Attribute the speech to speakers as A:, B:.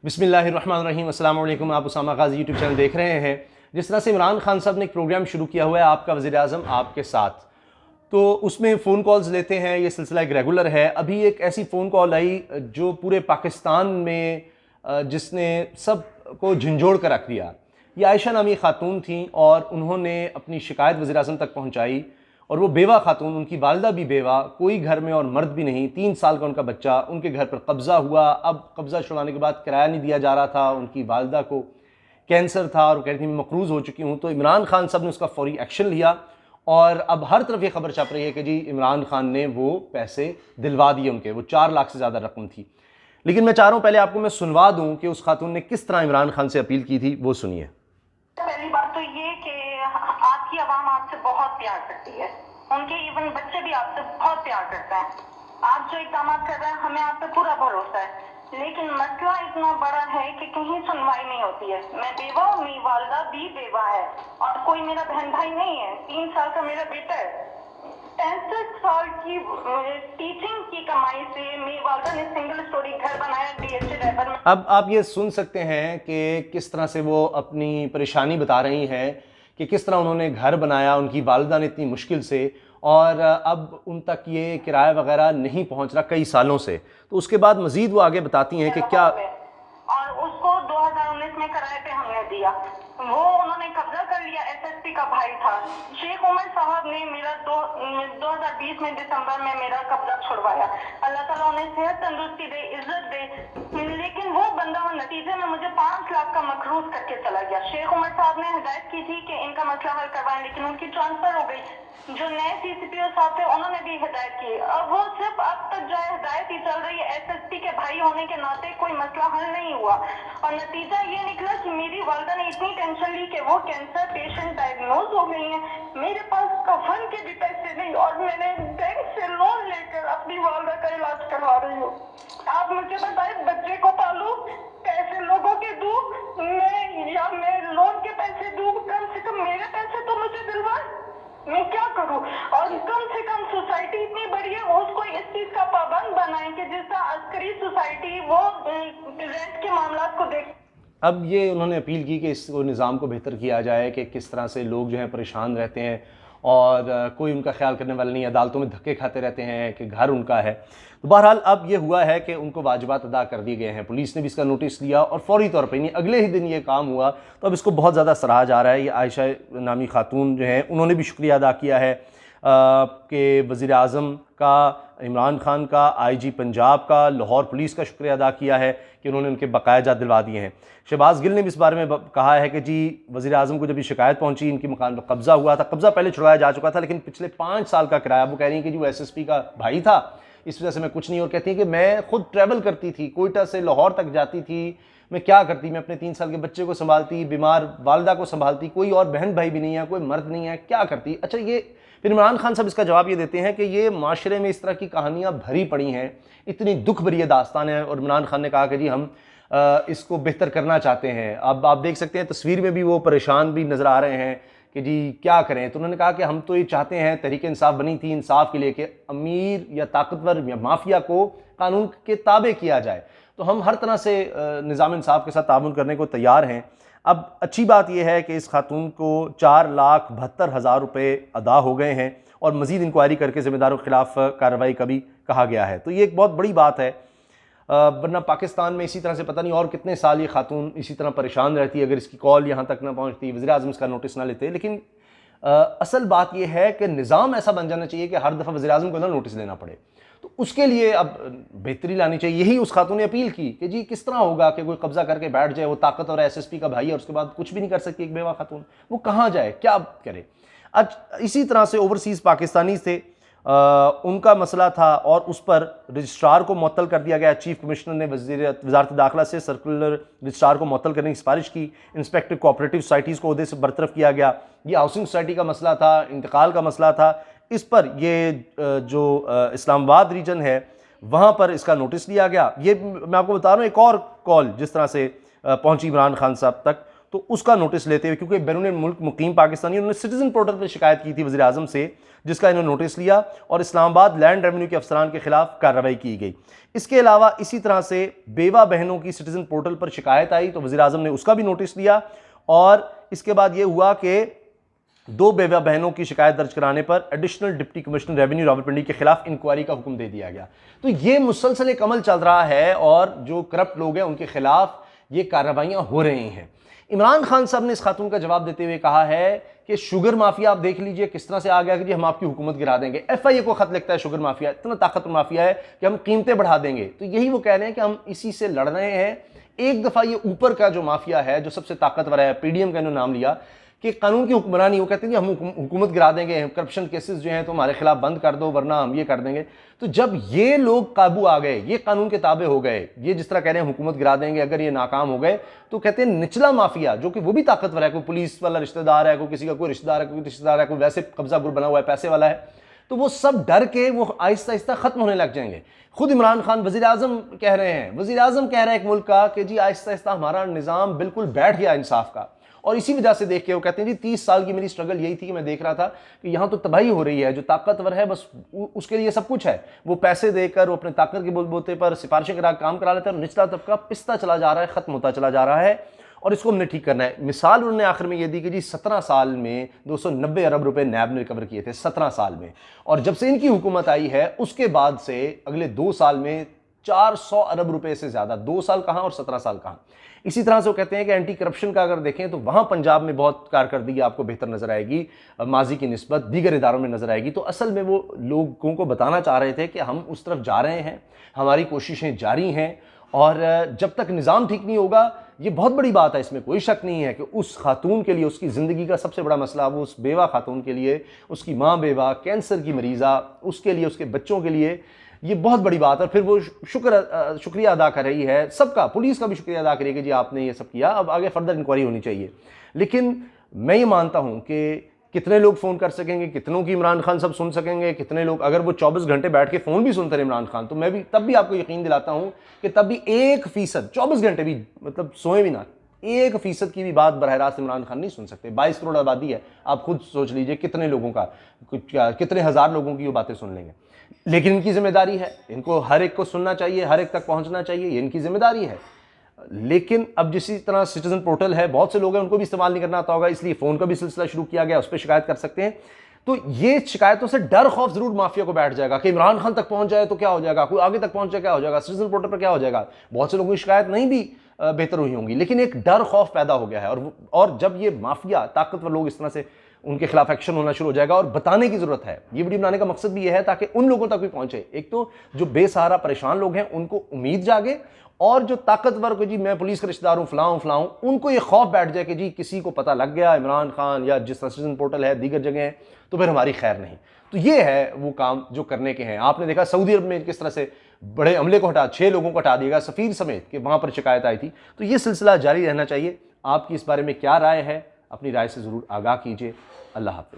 A: बिस्मिल्लाहिर्रहमानिर्रहीम। अस्सलाम वालेकुम। आप उसामा गाज़ी यूट्यूब चैनल देख रहे हैं। जिस तरह से इमरान खान साहब ने एक प्रोग्राम शुरू किया हुआ है आपका वज़ीर आज़म आपके साथ, तो उसमें फ़ोन कॉल्स लेते हैं, ये सिलसिला एक रेगुलर है। अभी एक ऐसी फ़ोन कॉल आई जो पूरे पाकिस्तान में जिसने सब को झंझोड़ कर रख दिया। ये आयशा नामी ख़ातून थी और उन्होंने अपनी शिकायत वज़ीर आज़म तक पहुँचाई और वो बेवा खातून, उनकी वालदा भी बेवा, कोई घर में और मर्द भी नहीं, 3 साल का उनका बच्चा, उनके घर पर कब्ज़ा हुआ। अब कब्ज़ा छुड़ाने के बाद किराया नहीं दिया जा रहा था, उनकी वालदा को कैंसर था और कह रही थी मैं मकरूज़ हो चुकी हूँ। तो इमरान खान साहब ने उसका फौरी एक्शन लिया और अब हर तरफ ये खबर छप रही है कि जी इमरान खान ने वो पैसे दिलवा दिए उनके, वो 4 लाख से ज़्यादा रकम थी। लेकिन मैं चाह रहा हूँ पहले आपको मैं सुनवा दूँ कि उस खातून ने किस तरह इमरान खान से अपील की थी, वो सुनिए।
B: पहली बात तो ये कि आपकी आवाम आपसे बहुत प्यार करती है, उनके इवन बच्चे भी आपसे बहुत प्यार करते हैं। आप जो इकदाम कर रहे हैं हमें आप पे पूरा भरोसा है, लेकिन मसला इतना बड़ा है कि कहीं सुनवाई नहीं होती है। मैं बेवा हूँ, मेरी वालदा भी बेवा है और कोई मेरा बहन भाई नहीं है। 3 साल का मेरा बेटा है। 65 साल की टीचिंग की कमाई से मेरी वालदा ने सिंगल स्टोरी घर बनाया डीएचए रैपर में।
A: अब आप ये सुन सकते हैं कि किस तरह से वो अपनी परेशानी बता रही हैं कि किस तरह उन्होंने घर बनाया उनकी वालिदा ने इतनी मुश्किल से, और अब उन तक ये किराया वगैरह नहीं पहुंच रहा कई सालों से। तो उसके बाद मज़ीद वो आगे बताती हैं कि क्या,
B: और उसको 2019 में किराए पे हमने दिया, वो उन्होंने कब्जा कर लिया। एसएसपी का भाई था शेख उमर साहब ने मेरा 2020 में दिसंबर में मेरा कब्जा छुड़वाया। अल्लाह ताला उन्हें सेहत तंदुरुस्ती दे, इज्जत दे, लेकिन वो बंदा नतीजे में मुझे 5 लाख का मकरूज करके चला गया। शेख उमर साहब ने हिदायत की थी कि इनका मसला हल करवाएं, लेकिन उनकी ट्रांसफर हो गई। जो नए सीसीपीओ साहब थे उन्होंने भी हिदायत की। अब वो सिर्फ अब तक जो है हिदायत ही चल रही है। एसएसपी के भाई होने के नाते कोई मसला हल नहीं हुआ और नतीजा ये निकला कि मेरी वालदा ने इतनी टेंशन ली कि वो कैंसर पेशेंट डायग्नोज हो गई है। मेरे पास कफन के भी पैसे नहीं और मैंने बैंक से लोन लेकर अपनी वालदा का इलाज करवा रही हूँ। आप मुझे बताएं, बच्चे को पालू, पैसे लोगों के दूं मैं लोन के पैसे दूं? कम से कम मेरे पैसे तो मुझे दिलवा, मैं क्या करूं? और कम से कम सोसाइटी इतनी बड़ी है, उसको इस चीज का पाबंद बनाएं कि जिस तरह अस्करी सोसाइटी वो रेंट के मामला को देख।
A: अब ये उन्होंने अपील की कि इस निज़ाम को बेहतर किया जाए कि किस तरह से लोग जो हैं परेशान रहते हैं और कोई उनका ख्याल करने वाला नहीं, अदालतों में धक्के खाते रहते हैं कि घर उनका है। तो बहरहाल अब ये हुआ है कि उनको वाजिबात अदा कर दिए गए हैं। पुलिस ने भी इसका नोटिस लिया और फौरी तौर पर नहीं अगले ही दिन ये काम हुआ। तो अब इसको बहुत ज़्यादा सराहा जा रहा है। ये आयशा नामी खातून जो हैं उन्होंने भी शुक्रिया अदा किया है कि वज़ीर आज़म का, इमरान खान का, आईजी पंजाब का, लाहौर पुलिस का शुक्रिया अदा किया है कि उन्होंने उनके बकाया जात दिलवा दिए हैं। शहबाज गिल ने भी इस बारे में कहा है कि जी वज़ीर आज़म को जब ये शिकायत पहुंची, इनके मकान पर कब्ज़ा हुआ था, कब्ज़ा पहले छुड़वाया जा चुका था लेकिन पिछले 5 साल का किराया, वो कह रही हैं कि जी वो एसएसपी का भाई था, इस वजह से मैं कुछ नहीं। और कहती है कि मैं खुद ट्रैवल करती थी, कोयटा से लाहौर तक जाती थी, मैं क्या करती, मैं अपने 3 साल के बच्चे को संभालती, बीमार वालदा को संभालती, कोई और बहन भाई भी नहीं है, कोई मर्द नहीं है, क्या करती। अच्छा, ये फिर इमरान खान साहब इसका जवाब ये देते हैं कि ये माशरे में इस तरह की कहानियाँ भरी पड़ी हैं, इतनी दुख भरी दास्तान है। और इमरान खान ने कहा कि जी हम इसको बेहतर करना चाहते हैं। अब आप देख सकते हैं तस्वीर में भी वो परेशान भी नज़र आ रहे हैं कि जी क्या करें। तो उन्होंने कहा कि हम तो ये चाहते हैं, तहरीक इंसाफ बनी थी इंसाफ के लिए, कि अमीर या ताकतवर या माफिया को कानून के ताबे किया जाए। तो हम हर तरह से निज़ाम इंसाफ के साथ ताउन करने को तैयार हैं। अब अच्छी बात यह है कि इस खातून को 4,72,000 रुपये अदा हो गए हैं और मज़ीद इंक्वायरी करके ज़िम्मेदारों के खिलाफ कार्रवाई का भी कहा गया है। तो ये एक बहुत बड़ी बात है, वरना पाकिस्तान में इसी तरह से पता नहीं और कितने साल ये खातून इसी तरह परेशान रहती अगर इसकी कॉल यहाँ तक ना पहुँचती, वज़ीर आज़म इसका नोटिस ना लेते। लेकिन असल बात यह है कि निज़ाम ऐसा बन जाना चाहिए कि हर दफ़ा वज़ीर आज़म को ना नोटिस लेना पड़े। तो उसके लिए अब बेहतरी लानी चाहिए। यही उस खातून ने अपील की कि जी किस तरह होगा कि कोई कब्जा करके बैठ जाए, वो ताकत और एसएसपी का भाई है और उसके बाद कुछ भी नहीं कर सकती एक बेवा खातून, वो कहाँ जाए, क्या करे। आज इसी तरह से ओवरसीज़ पाकिस्तानी थे, उनका मसला था और उस पर रजिस्ट्रार को मुअत्तल कर दिया गया। चीफ कमिश्नर ने वज़ारत दाखिला से सर्कुलर रजिस्ट्रार को मुअत्तल करने की सिफारिश की। इंस्पेक्टर कोऑपरेटिव सोसाइटीज़ को ओहदे से बरतरफ किया गया। ये हाउसिंग सोसाइटी का मसला था, इंतकाल का मसला था। इस पर ये जो इस्लामाबाद रीजन है वहाँ पर इसका नोटिस लिया गया। ये मैं आपको बता रहा हूँ, एक और कॉल जिस तरह से पहुँची इमरान खान साहब तक, तो उसका नोटिस लेते हुए, क्योंकि बैरून मुल्क मुकीम पाकिस्तानी, उन्होंने सिटीजन पोर्टल पर शिकायत की थी वज़ीर आज़म से, जिसका इन्होंने नोटिस लिया और इस्लामाबाद लैंड रेवेन्यू के अफसरान के खिलाफ कार्रवाई की गई। इसके अलावा इसी तरह से बेवा बहनों की सिटीजन पोर्टल पर शिकायत आई तो वज़ीर आज़म ने उसका भी नोटिस लिया और इसके बाद यह हुआ कि 2 बेवा बहनों की शिकायत दर्ज कराने पर additional deputy commissioner revenue Rawalpindi के खिलाफ इंक्वायरी का हुक्म दे दिया गया। तो ये मुसलसल एक अमल चल रहा है और जो करप्ट लोग हैं उनके खिलाफ ये कार्रवाइयां हो रही हैं। इमरान खान साहब ने इस खातून का जवाब देते हुए कहा है कि शुगर माफिया आप देख लीजिए किस तरह से आ गया कि जी हम आपकी हुकूमत गिरा देंगे। FIA को खत लिखता है शुगर माफिया, इतना ताकतवर माफिया है कि हम कीमतें बढ़ा देंगे। तो यही वो कह रहे हैं कि हम इसी से लड़ रहे हैं। एक दफा ये ऊपर का जो माफिया है जो सबसे ताकतवर है, PDM का इन्होंने नाम लिया कि कानून की हुक्मरानी, वो कहते हैं कि हम हुकूमत गिरा देंगे, करप्शन केसेस जो हैं तो हमारे खिलाफ बंद कर दो वरना हम ये कर देंगे। तो जब ये लोग काबू आ गए, ये कानून के ताबे हो गए, ये जिस तरह कह रहे हैं हुकूमत गिरा देंगे अगर ये नाकाम हो गए, तो कहते हैं निचला माफिया जो कि वो भी ताकतवर है, कोई पुलिस वाला रिश्तेदार है, कोई किसी का कोई रिश्तेदार है, कोई रिश्तेदार है, कोई वैसे कब्जा गुर बना हुआ है, पैसे वाला है, तो वो सब डर के वो आहिस्ता आहिस्ता खत्म होने लग जाएंगे। खुद इमरान खान वज़ीर आज़म कह रहे हैं, वज़ीर आज़म कह रहे हैं एक मुल्क का कि जी आहिस्ता आहिस्ता हमारा निज़ाम बिल्कुल बैठ गया इंसाफ का। और इसी वजह से देख के वो कहते हैं जी 30 साल की मेरी स्ट्रगल यही थी कि मैं देख रहा था कि यहाँ तो तबाही हो रही है, जो ताकतवर है बस उसके लिए सब कुछ है, वो पैसे देकर वो अपने ताकत के बोलबोते पर सिफारिशें करा काम करा लेता है और निचला तबका पिसता चला जा रहा है, खत्म होता चला जा रहा है और इसको हमने ठीक करना है। मिसाल उन्होंने आखिर में ये दी कि जी 17 साल में 290 अरब रुपए नैब ने रिकवर किए थे 17 साल में, और जब से इनकी हुकूमत आई है उसके बाद से अगले 2 साल में 400 अरब रुपए से ज्यादा। 2 साल कहां और 17 साल कहां। इसी तरह से वो कहते हैं कि एंटी करप्शन का अगर देखें तो वहां पंजाब में बहुत कारकर्दगी आपको बेहतर नजर आएगी, माजी की निस्बत दीगर इदारों में नजर आएगी। तो असल में वो लोगों को बताना चाह रहे थे कि हम उस तरफ जा रहे हैं, हमारी कोशिशें जारी हैं और जब तक निज़ाम ठीक नहीं होगा, ये बहुत बड़ी बात है, इसमें कोई शक नहीं है कि उस खातून के लिए उसकी ज़िंदगी का सबसे बड़ा मसला, वो उस बेवा खातून के लिए, उसकी माँ बेवा, कैंसर की मरीज़ा, उसके लिए, उसके बच्चों के लिए ये बहुत बड़ी बात है। फिर वो शुक्रिया अदा कर रही है, सबका, पुलिस का भी शुक्रिया अदा करिए कि जी आपने ये सब किया, अब आगे फर्दर इंक्वायरी होनी चाहिए। लेकिन मैं ये मानता हूँ कि कितने लोग फ़ोन कर सकेंगे, कितनों की इमरान खान सब सुन सकेंगे, कितने लोग, अगर वो 24 घंटे बैठ के फ़ोन भी सुनते रहे इमरान खान, तो मैं भी तब भी आपको यकीन दिलाता हूँ कि तब भी 1% 24 घंटे भी, मतलब सोए भी ना, 1% की भी बात बरह रास्त इमरान खान नहीं सुन सकते। 22 करोड़ आबादी है, आप खुद सोच लीजिए कितने लोगों का, कितने हज़ार लोगों की वो बातें सुन लेंगे। लेकिन इनकी जिम्मेदारी है, इनको हर एक को सुनना चाहिए, हर एक तक पहुंचना चाहिए, ये इनकी जिम्मेदारी है। लेकिन अब जिस तरह सिटीजन पोर्टल है, बहुत से लोग हैं उनको भी इस्तेमाल नहीं करना आता होगा, इसलिए फ़ोन का भी सिलसिला शुरू किया गया, उस पर शिकायत कर सकते हैं। तो ये शिकायतों से डर खौफ जरूर माफिया को बैठ जाएगा कि इमरान खान तक पहुंच जाए तो क्या हो जाएगा, कोई आगे तक पहुंच जाए क्या हो जाएगा, सिटीजन पोर्टल पर क्या हो जाएगा। बहुत से लोगों की शिकायत नहीं भी बेहतर हुई होंगी, लेकिन एक डर खौफ पैदा हो गया है। और जब ये माफिया, ताकतवर लोग इस तरह से, उनके खिलाफ एक्शन होना शुरू हो जाएगा और बताने की जरूरत है। ये वीडियो बनाने का मकसद भी यह है ताकि उन लोगों तक भी पहुंचे, एक तो जो बेसहारा परेशान लोग हैं उनको उम्मीद जागे, और जो ताकतवर को जी मैं पुलिस का रिश्तेदार हूं, फलाऊं, उनको ये खौफ बैठ जाए कि जी किसी को पता लग गया इमरान खान या जिस तरह सिटीजन पोर्टल है, दीगर जगह है, तो फिर हमारी खैर नहीं। तो ये है वो काम जो करने के हैं। आपने देखा सऊदी अरब में किस तरह से बड़े अमले को 6 लोगों को हटा दिया गया, सफीर समेत, कि वहां पर शिकायत आई थी। तो ये सिलसिला जारी रहना चाहिए। आपकी इस बारे में क्या राय है, अपनी राय से जरूर आगाह कीजिए। अल्लाह हाफ़िज़।